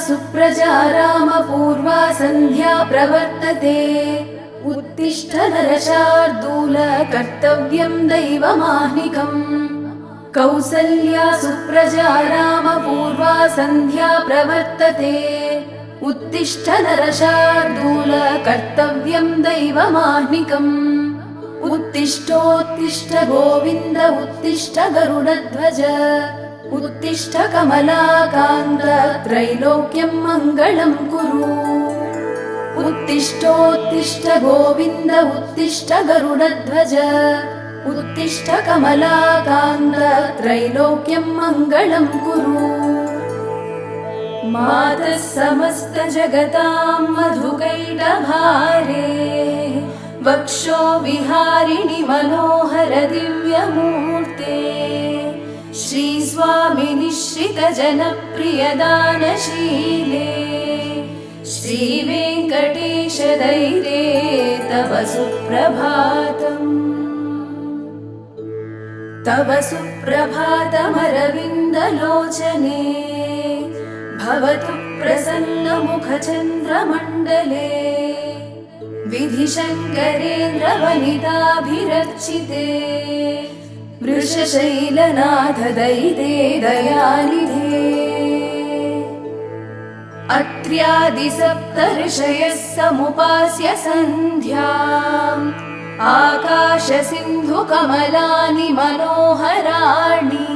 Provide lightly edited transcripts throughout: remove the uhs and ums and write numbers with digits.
सुप्रजा रामपूर्वा सन्ध्या प्रवर्तते। उत्तिष्ठ नरशार्दूल कर्तव्यं दैवमाह्निकम्। कौसल्या सुप्रजा रामपूर्वा सन्ध्या प्रवर्तते। उत्तिष्ठ नरशार्दूल कर्तव्यं दैवमाह्निकम्। उत्तिष्ठोत्तिष्ठ गोविन्द उत्तिष्ठ गरुडध्वज। उत्तिष्ठ कमलाकान्त त्रैलोक्यं मङ्गलं कुरु। उत्तिष्ठोत्तिष्ठ गोविन्द उत्तिष्ठ गरुडध्वज। उत्तिष्ठ कमलाकान्त त्रैलोक्यं मङ्गलं कुरु। मातः समस्त जगतां मधुकैटभारे। वक्षो विहारिणि मनोहर दिव्यमूर्ते। श्रीस्वामि निश्रित जनप्रिय दानशीले। श्रीवेङ्कटेश दैरे तव सुप्रभातम्। तव सुप्रभातमरविन्दलोचने। भवतु प्रसन्नमुखचन्द्रमण्डले। विधिशङ्करेन्द्रवनिताभिरर्चिते। वृषशैलनाथ दैते दयानिधे। अत्र्यादिसप्तर्षयः समुपास्य सन्ध्याम्। आकाशसिन्धुकमलानि मनोहराणि।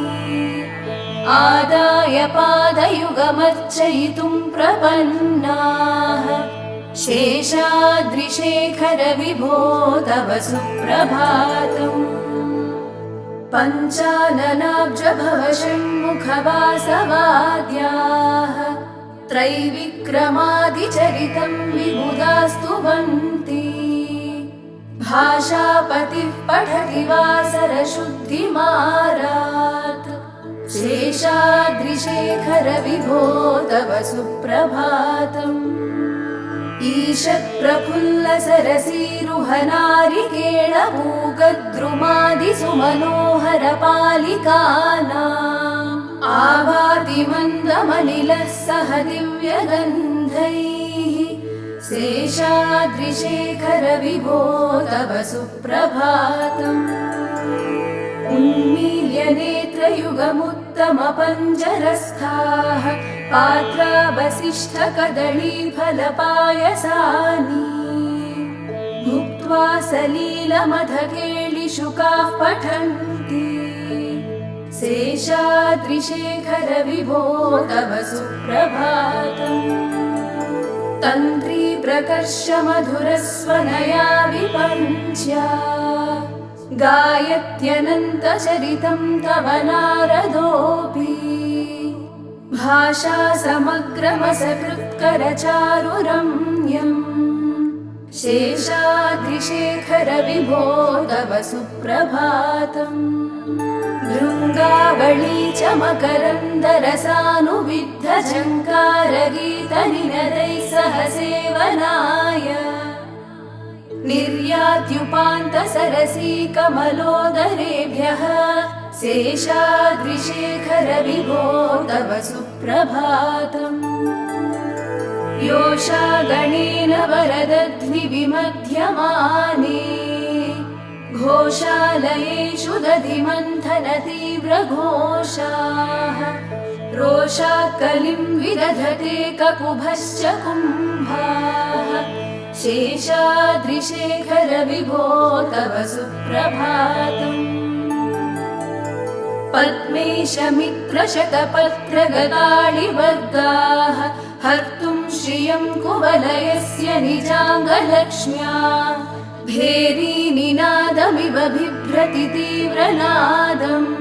आदाय पादयुगमर्चयितुं प्रपन्नाः। शेषाद्रिशेखर विभो तव सुप्रभातम्। पञ्चाननाब्ज भव षण्मुखवासवाद्याः। त्रैविक्रमादिचरितं विबुधा स्तुवन्ति। भाषापतिः पठति वासरशुद्धिमारात्। शेषाद्रिशेखर विभो तव सुप्रभातम्। ईषत्प्रफुल्ल सरसीरुहनारिकेळपूगद्रुमादिसुमनोहर पालिकानाम्। आवाति मन्दमनिलः सह दिव्यगन्धैः। शेषाद्रिशेखर विभो तव सुप्रभातम्। उन्मील्य नेत्रयुगमुत्तमपञ्जरस्थाः। पात्रावसिष्ठ कदलीफलपायसानि। भुक्त्वा सलीलमधकेलिशुकाः पठन्ति। शेषाद्रिशेखर विभो तव सुप्रभातम्। तन्त्री प्रकर्ष मधुरस्वनया विपञ्च्या। गायत्यनन्तचरितं तव नारदोऽपि। भाषा समग्रमसकृत्करचारुरम्यम्। शेषाद्रिशेखर विभो तव सुप्रभातम्। भृङ्गावळी च मकरन्दरसानुविद्ध झङ्कारगीतनिनदैः सह सेवनाय। निर्यात्युपान्तसरसी कमलोदरेभ्यः। शेषाद्रिशेखर विभो तव सुप्रभातम्। योषागणेन वरदध्विविमध्यमाने। घोषालयेषु दधिमन्थन तीव्रघोषाः। रोषात् कलिं विदधते ककुभश्च कुम्भाः। शेषाद्रिशेखर विभो तव सुप्रभातम्। पद्मेशमित्रशतपत्रगदाळिवर्गाः। हर्तुं श्रियं कुवलयस्य निजाङ्गलक्ष्म्या। भेरीनिनादमिव बिभ्रति तीव्रनादम्।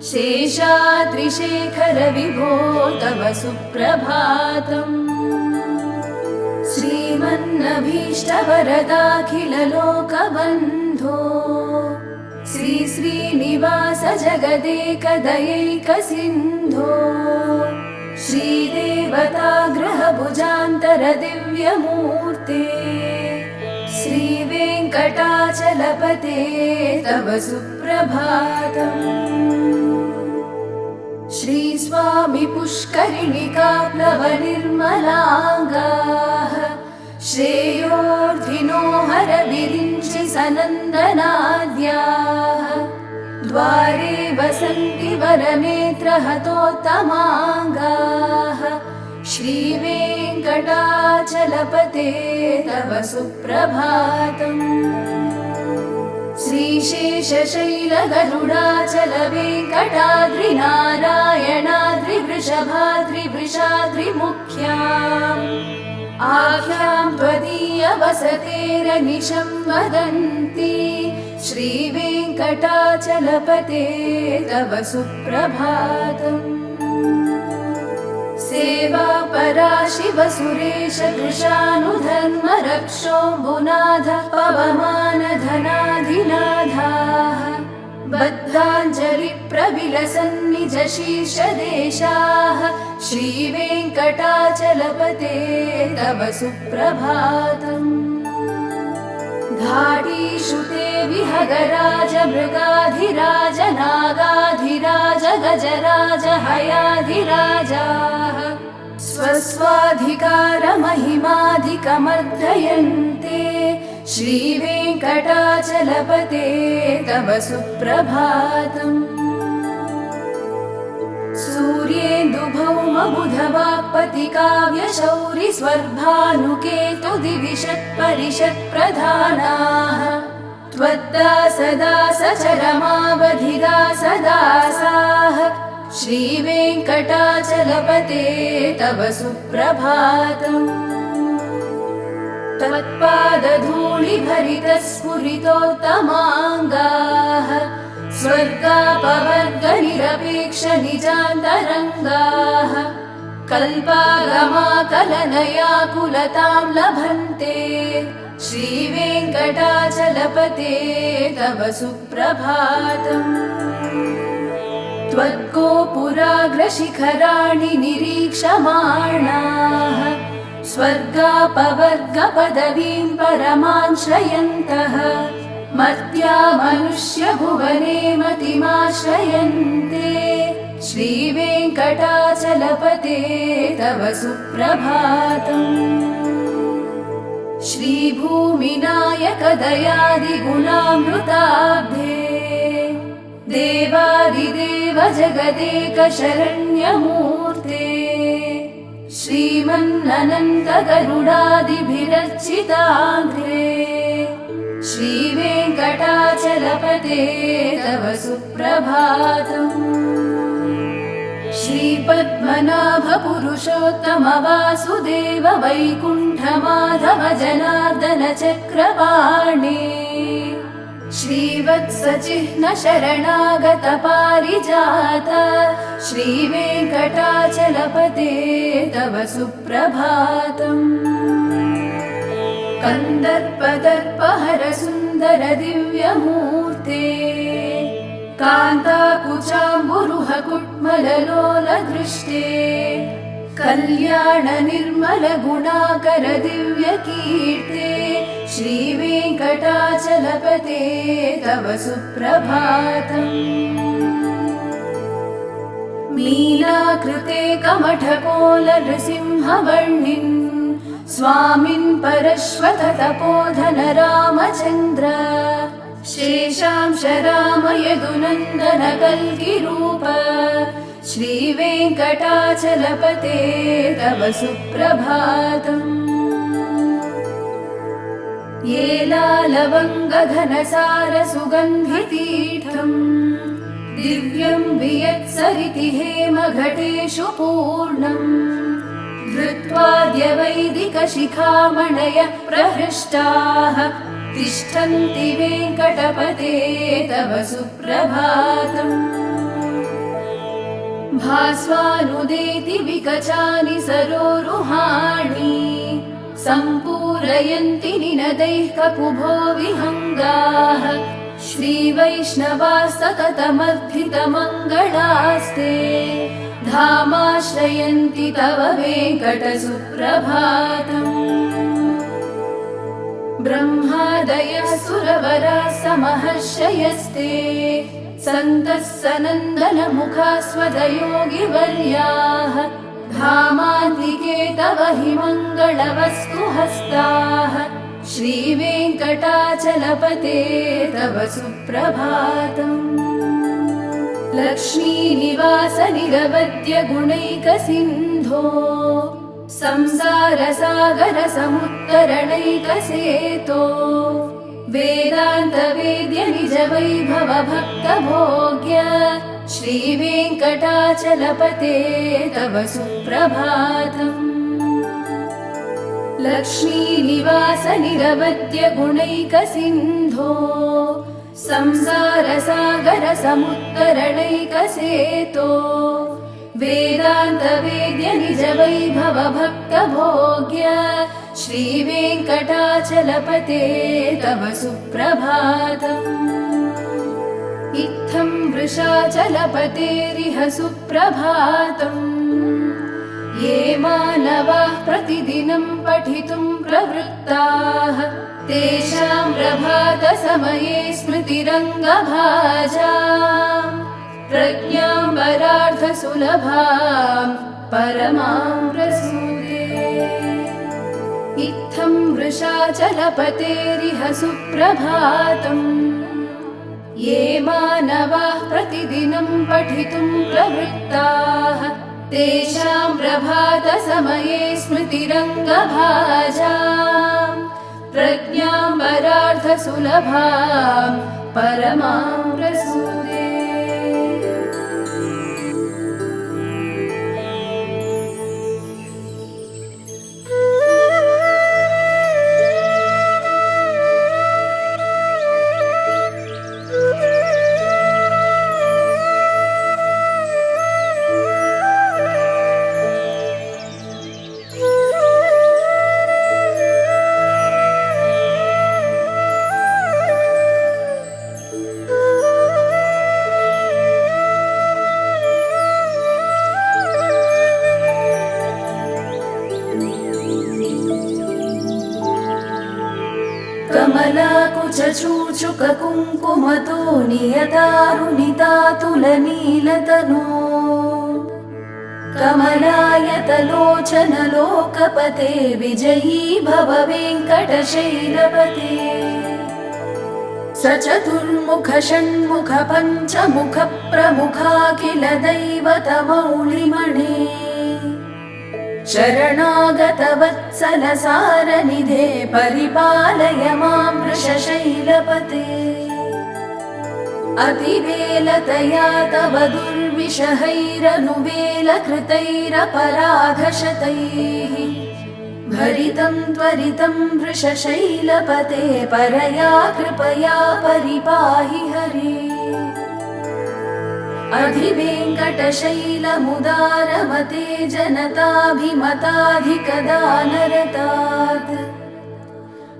शेषाद्रिशेखर विभो तव सुप्रभातम्। श्रीमन्नभीष्टवरदाखिललोकबन्धो। श्री श्रीनिवास जगदेकदयैकसिन्धो। श्रीदेवताग्रहभुजान्तर दिव्यमूर्ते। श्रीवेङ्कटाचलपते तव सुप्रभातम्। श्रीस्वामी पुष्करिणिकाप्लवनिर्मलाङ्गाः श्रेयोर्धिनो हरविरिञ्चि सनन्दनाद्याः द्वारे वसन्ति वरनेत्रहतोत्तमाङ्गाः श्रीवेङ्कटाचलपते तव सुप्रभातम् श्रीशेषशैलगरुडाचलवेङ्कटाद्रिनारायणाद्रिवृषभाद्रिवृषाद्रिमुख्याम् आख्यां त्वदीयवसतेरनिशं वदन्ति श्रीवेङ्कटाचलपते तव सुप्रभातम् सेवा पराशिव सुरेश कृशानुधर्म रक्षोऽम्बुनाथ पवमान धनाधिनाथाः बद्धाञ्जलि प्रविलसन्निज शीर्षदेशाः श्रीवेङ्कटाचलपते तव सुप्रभातम् धाडीषु ते विहगराज मृगाधिराज नागाधिराज गजराज हयाधिराजाः स्वस्वाधिकारमहिमाधिकमर्दयन्ते श्रीवेङ्कटाचलपते तव सुप्रभातम् सूर्येन्दुभौमबुधवाक्पतिकाव्यशौरि स्वर्भानुकेतुदिविषत्परिषत्प्रधानाः त्वद्दासदासचरमावधिदासदासाः श्रीवेङ्कटाचलपते तव सुप्रभातम् त्वत्पादधूलिभरितस्फुरितोत्तमाङ्गाः स्वर्गापवर्गनिरपेक्ष निजान्तरङ्गाः कल्पागमाकलनयाकुलतां लभन्ते श्रीवेङ्कटाचलपते तव सुप्रभातम् त्वद्गोपुराग्रशिखराणि निरीक्षमाणाः स्वर्गापवर्गपदवीं परमां श्रयन्तः मर्त्या मनुष्यभुवने मतिमाश्रयन्ते श्रीवेङ्कटाचलपते तव सुप्रभातम् श्रीभूमिनायकदयादिगुणामृताब्धे देवादिदेव जगदेकशरण्यमूर्ते श्रीमन्ननन्तगरुडादिभिरर्चिताङ्घ्रे श्रीवेङ्कटाचलपते तव सुप्रभातम् श्रीपद्मनाभपुरुषोत्तम वासुदेव वैकुण्ठमाधव जनार्दन चक्रपाणे श्रीवत्सचिह्न शरणागत पारिजात श्रीवेङ्कटाचलपते तव सुप्रभातम् कन्दर्पदर्पहर सुन्दर दिव्यमूर्ते कान्ताकुचाम्बुरुह कुट्मललोलदृष्टे कल्याण निर्मल गुणाकर दिव्यकीर्ते श्रीवेङ्कटाचलपते तव सुप्रभातम् मीनाकृते कमठकोल नृसिंहवर्णिन् स्वामिन् परश्वत तपोधन रामचन्द्र शेषांश राम यदुनन्दन कल्किरूप श्रीवेङ्कटाचलपते तव सुप्रभातम् येलालवङ्गघनसार सुगन्धितीर्थम् दिव्यं वियत्सरिति हेमघटेषु पूर्णम् धृत्वाद्यवैदिकशिखामणयः प्रहृष्टाः तिष्ठन्ति वेङ्कटपते तव सुप्रभातम् भास्वानुदेति विकचानि सरोरुहाणि सम्पूरयन्ति निनदैः ककुभो विहङ्गाः श्रीवैष्णवाः सततमर्थितमङ्गलास्ते धामाश्रयन्ति तव वेङ्कटसुप्रभातम् ब्रह्मादयः सुरवराः समहर्षयस्ते सन्तः सनन्दनमुखास्वदयोगिवर्याः धामान्तिके तव हि मङ्गलवस्तुहस्ताः श्रीवेङ्कटाचलपते तव सुप्रभातम्। लक्ष्मीनिवास निरवद्य गुणैकसिन्धो संसारसागर समुत्तरणैकसेतो वेदान्तवेद्य निज वैभव भक्तभोग्य श्रीवेङ्कटाचलपते तव सुप्रभातम्। लक्ष्मीनिवास निरवद्य गुणैकसिन्धो संसारसागर समुत्तरणैकसेतो वेदान्तवेद्य निज वैभव भक्तभोग्य श्रीवेङ्कटाचलपते तव सुप्रभातम्। इत्थं वृषाचलपतेरिह सुप्रभातम्। ये मानवाः प्रतिदिनं पठितुं प्रवृत्ताः तेषां प्रभातसमये स्मृतिरङ्गभाजाम् प्रज्ञां वरार्धसुलभां परमां प्रसूते। इत्थं वृषाचलपतेरिह सुप्रभातम्। ये मानवाः प्रतिदिनं पठितुं प्रवृत्ताः तेषां प्रभातसमये स्मृतिरङ्गभाजाम् प्रज्ञां वरार्धसुलभां परमां प्रसूते। कमलाकुचूचुककुङ्कुमतो नियतारुणितातुलनीलतनो कमलायतलोचनलोकपते विजयी भव वेङ्कटशैलपते। सचतुर्मुख षण्मुख पञ्चमुख प्रमुखाखिल दैवतमौलिमणे शरणागत वत्सल सारनिधे परिपालय मां वृषशैलपते। अतिवेलतया तव दुर्विषहैरनुवेलकृतैरपराधशतैः भरितं त्वरितं वृषशैलपते परया कृपया परिपाहि हरे। अधिवेङ्कटशैलमुदारमते जनताभिमताधिकदानरतात्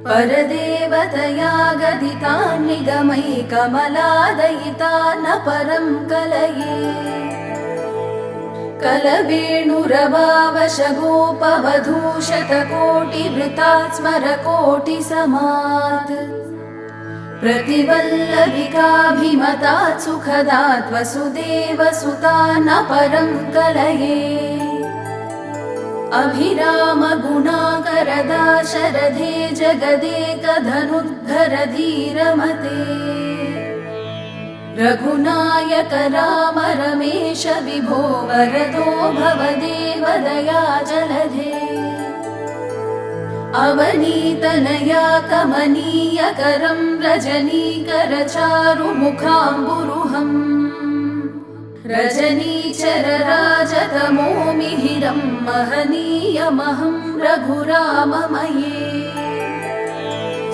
परदेवतया गदितान् निगमैकमलादयितान् परं कलये। कलवेणुरवावशगोपवधूशतकोटिवृतात् स्मरकोटिसमात् प्रतिवल्लभिकाभिमतात् सुखदात् वसुदेवसुतान् परं कलये। अभिरामगुणाकरदाशरथे जगदेकधनुद्धर धीरमते रघुनायक राम रमेश विभो वरदो भवदेव दयाजलधे। अवनीतनया कमनीयकरं रजनीकरचारुमुखाम्बुरुहम् रजनीचरराजतमो मिहिरं महनीयमहं रघुराममये।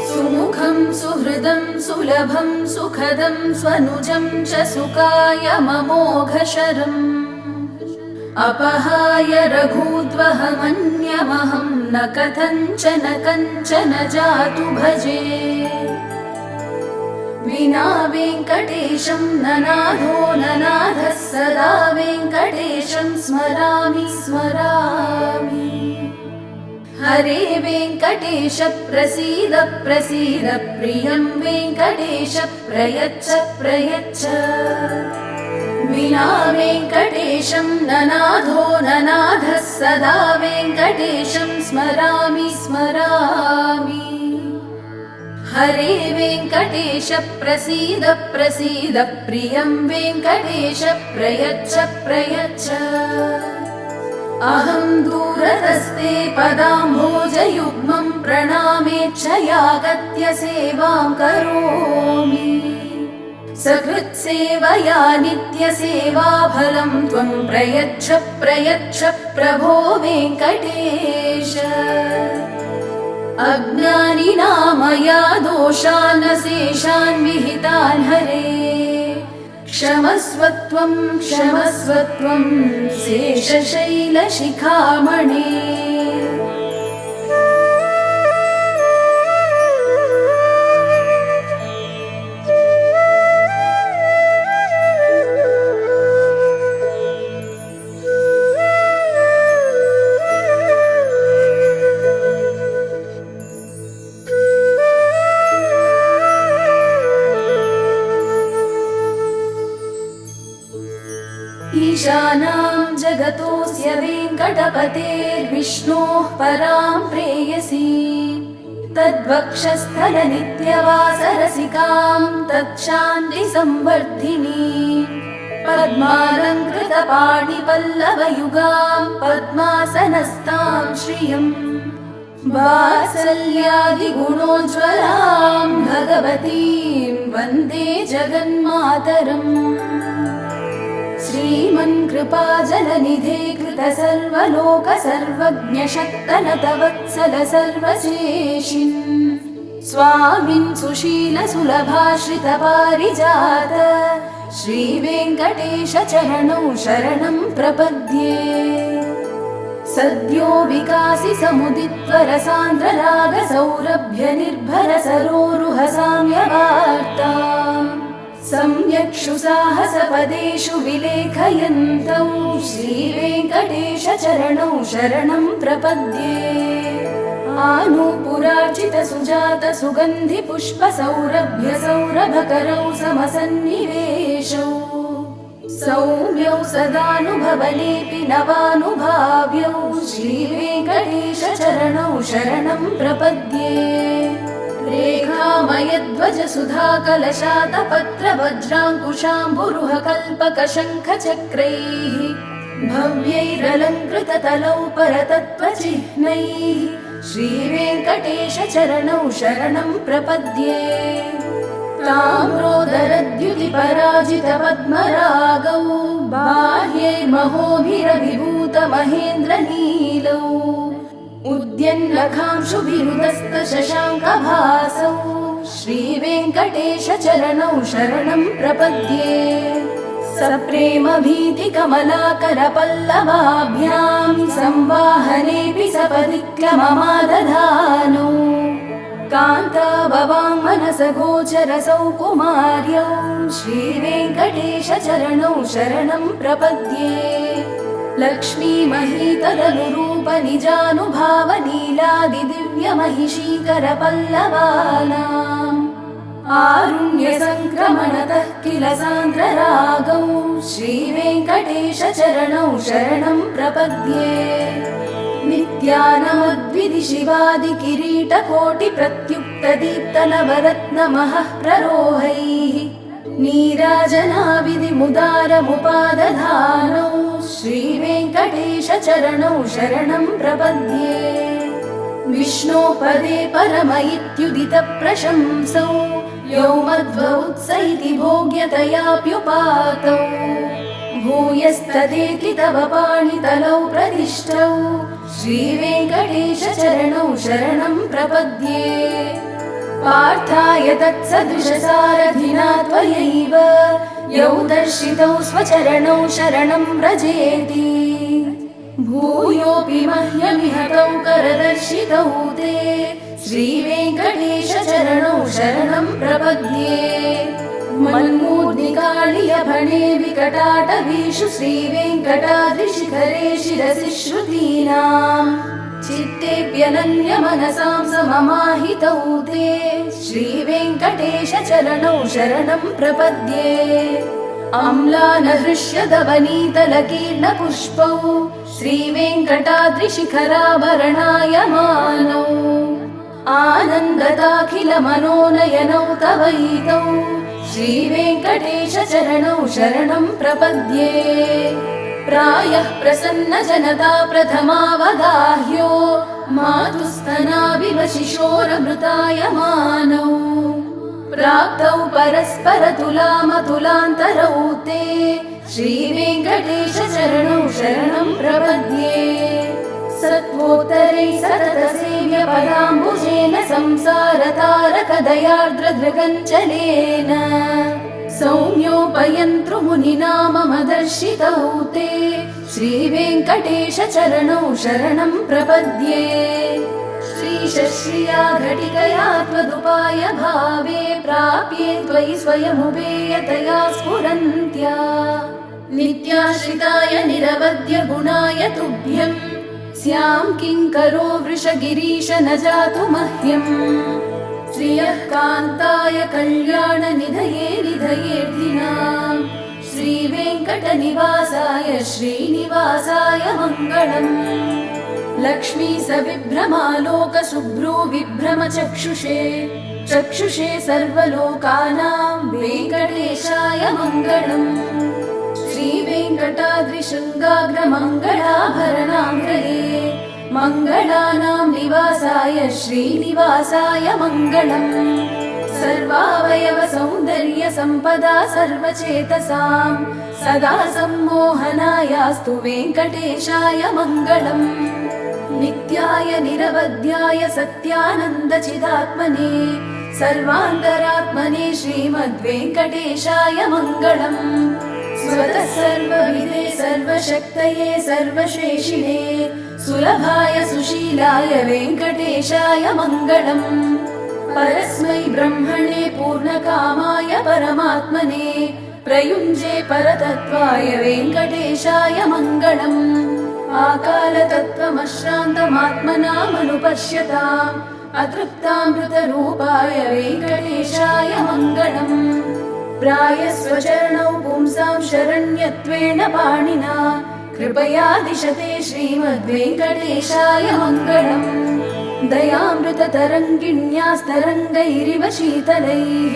सुमुखं सुहृदं सुलभं सुखदं स्वनुजं च सुकायममोघशरम् अपहाय रघूद्वहमन्यमहं न कथञ्चन कञ्चन जातु भजे। विना वेङ्कटेशं ननाथो ननाथः सदा वेङ्कटेशं स्मरामि स्मरामि। हरे वेङ्कटेश प्रसीद प्रसीद प्रियं वेङ्कटेश प्रयच्छ प्रयच्छ विना वेङ्कटेशं ननाथो ननाथः सदा वेङ्कटेशं स्मरामि स्मरामि हरे वेङ्कटेश प्रसीद प्रसीद प्रियं वेङ्कटेश प्रयच्छ प्रयच्छ अहं दूरतस्ते पदाम्भोजयुग्मं प्रणामेच्छयागत्य सेवां करोमि सकृत्सेवया नित्यसेवाफलं त्वं प्रयच्छ प्रयच्छ प्रभो वेङ्कटेश अज्ञानिना मया दोषान् शेषान् विहितान् हरे क्षमस्वत्वं क्षमस्वत्वं शेषशैलशिखामणे ईशानां जगतोऽस्य वेङ्कटपतेर्विष्णोः परां प्रेयसी तद्वक्षस्थलनित्यवासरसिकां तच्छान्तिसंवर्धिनी पद्मालङ्कृतपाणिपल्लवयुगां पद्मासनस्तां श्रियम् वात्सल्यादिगुणोज्ज्वलां भगवतीं वन्दे जगन्मातरम् श्रीमन्कृपाजलनिधे कृतसर्वलोकसर्वज्ञशक्तनतवत्सल सर्वशेषिन् स्वामिन् सुशीलसुलभाश्रितपारिजात श्रीवेङ्कटेशचरणौ शरणं प्रपद्ये सद्यो विकासि समुदित्वरसान्द्ररागसौरभ्यनिर्भरसरोरुहसाम्यवार्ताम् सम्यक्षु साहसपदेषु विलेखयन्तौ श्रीवेङ्कटेशचरणौ शरणं प्रपद्ये आनूपुरार्चितसुजातसुगन्धिपुष्पसौरभ्यसौरभकरौ समसन्निवेशौ सौम्यौ सदानुभवलेपि नवानुभाव्यौ श्रीवेङ्कटेशचरणौ शरणं प्रपद्ये रेखामयध्वजसुधाकलशातपत्रवज्राङ्कुशाम्बुरुहकल्पकशङ्खचक्रैः भव्यैरलङ्कृततलौ परतत्त्वचिह्नैः श्रीवेङ्कटेशचरणौ शरणं प्रपद्ये ताम्रोदरद्युतिपराजितपद्मरागौ बाह्यैर्महोभिरभिभूतमहेन्द्रनीलौ उद्यन्नखांशुभिरुदस्तशशाङ्कभासौ श्रीवेङ्कटेशचरणौ शरणं प्रपद्ये सप्रेमभीतिकमलाकरपल्लवाभ्यां संवाहनेऽपि सपदिक्लममादधानौ कान्ताभवाङ्मनसगोचरसौ कुमार्यौ श्रीवेङ्कटेशचरणौ शरणं प्रपद्ये लक्ष्मीमहीतदनुरूपनिजानुभावनीलादिदिव्यमहिषीकरपल्लवानाम् आरुण्यसङ्क्रमणतः किल सान्द्ररागौ श्रीवेङ्कटेशचरणौ शरणं प्रपद्ये नित्यानमद्विधिशिवादिकिरीटकोटिप्रत्युक्तदीप्तनवरत्नमहः प्ररोहैः नीराजनाविधिमुदारमुपादधानौ श्रीवेङ्कटेशचरणौ शरणं प्रपद्ये विष्णोः पदे परम इत्युदितप्रशंसौ यौ मध्वौत्स इति भोग्यतयाप्युपातौ भूयस्तदेति तव पाणितलौ प्रदिष्टौ श्रीवेङ्कटेशचरणौ शरणं प्रपद्ये पार्थाय तत्सदृशसारथिना त्वयैव यौ दर्शितौ स्वचरणौ शरणं व्रजेति भूयोऽपि मह्यमिहतौ करदर्शितौ ते श्रीवेङ्कटेशचरणौ शरणं प्रपद्ये मन्मूर्धिकाळियभणे विकटाटवीषु श्रीवेङ्कटाद्रिशिखरे शिरसि श्रुतीनाम् चित्तेऽप्यनन्यमनसां सममाहितौ ते श्रीवेङ्कटेश चरणौ शरणं प्रपद्ये अम्लानहृष्यदवनीतलकीर्णपुष्पौ श्रीवेङ्कटाद्रिशिखराभरणायमानौ आनन्दताखिलमनोनयनौ तवैतौ श्रीवेङ्कटेश चरणौ शरणं प्रपद्ये प्रायः प्रसन्नजनता प्रथमावगाह्यो मातुस्तनाविव शिशोरमृतायमानौ प्राप्तौ परस्परतुलामतुलान्तरौ ते श्रीवेङ्कटेश चरणौ शरणं प्रपद्ये सत्त्वोत्तरैः सततसेव्यपदाम्बुजेन संसारतारकदयार्द्रदृगञ्चलेन सौम्योपयन्तृमुनिना मम दर्शितौ ते श्रीवेङ्कटेश चरणौ शरणं प्रपद्ये श्रीशश्रिया घटिकया त्वदुपाय भावे प्राप्ये त्वयि स्वयमुपेयतया स्फुरन्त्या नित्याश्रिताय निरवध्य गुणाय तुभ्यं स्यां किङ्करो वृषगिरीश न जातु मह्यम् श्रियः कान्ताय कल्याणनिधये निधयेऽर्थिनां श्रीवेङ्कटनिवासाय श्रीनिवासाय मङ्गलम् लक्ष्मी सविभ्रमालोकशुभ्रो विभ्रमचक्षुषे चक्षुषे सर्वलोकानां वेङ्कटेशाय मङ्गलम् श्रीवेङ्कटाद्रिशृङ्गाग्रमङ्गलाभरणाङ्ग्रये मङ्गलानां निवासाय श्रीनिवासाय मङ्गलम् सर्वावयव सौन्दर्य सम्पदा सर्वचेतसां सदा सम्मोहनायास्तु वेङ्कटेशाय मङ्गलम् नित्याय निरवध्याय सत्यानन्दचिदात्मने सर्वान्तरात्मने श्रीमद्वेङ्कटेशाय मङ्गलम् स्वतः सर्वविदे सर्वशक्तये सर्वशेषिणे सुलभाय सुशीलाय वेङ्कटेशाय मङ्गलम् परस्मै ब्रह्मणे पूर्णकामाय परमात्मने प्रयुञ्जे परतत्त्वाय वेङ्कटेशाय मङ्गलम् आकालतत्त्वमश्रान्तमात्मनामनुपश्यताम् अतृप्तामृतरूपाय वेङ्कटेशाय मङ्गलम् प्रायस्वचरणौ पुंसां शरण्यत्वेन पाणिना कृपया दिशते श्रीमद्वेङ्कटेशाय मङ्गलम् दयामृततरङ्गिण्यास्तरङ्गैरिव शीतलैः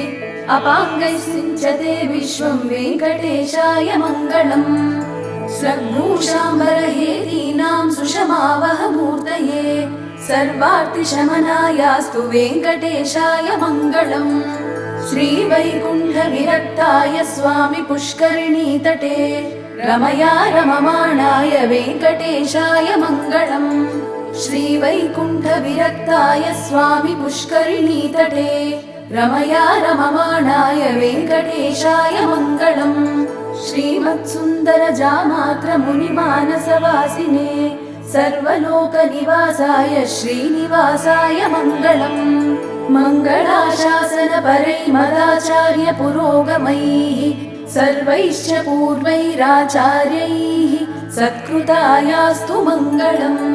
अपाङ्गैः सिञ्चते विश्वं वेङ्कटेशाय मङ्गलम् स्रग्भूषाम्बरहेतीनां सुषमावहमूर्तये सर्वार्तिशमनायास्तु वेङ्कटेशाय मङ्गलम् श्रीवैकुण्ठविरक्ताय स्वामि पुष्करिणीतटे रमया रममाणाय वेङ्कटेशाय मङ्गलम् श्रीवैकुण्ठविरक्ताय स्वामि पुष्करिणीतटे रमया रममाणाय वेङ्कटेशाय मङ्गलम् श्रीमत्सुन्दरजामात्रमुनिमानसवासिने सर्वलोकनिवासाय श्रीनिवासाय मङ्गलम् मङ्गलाशासनपरैर्मदाचार्य पुरोगमैः सर्वैश्च पूर्वैराचार्यैः सत्कृतायास्तु मङ्गलम्।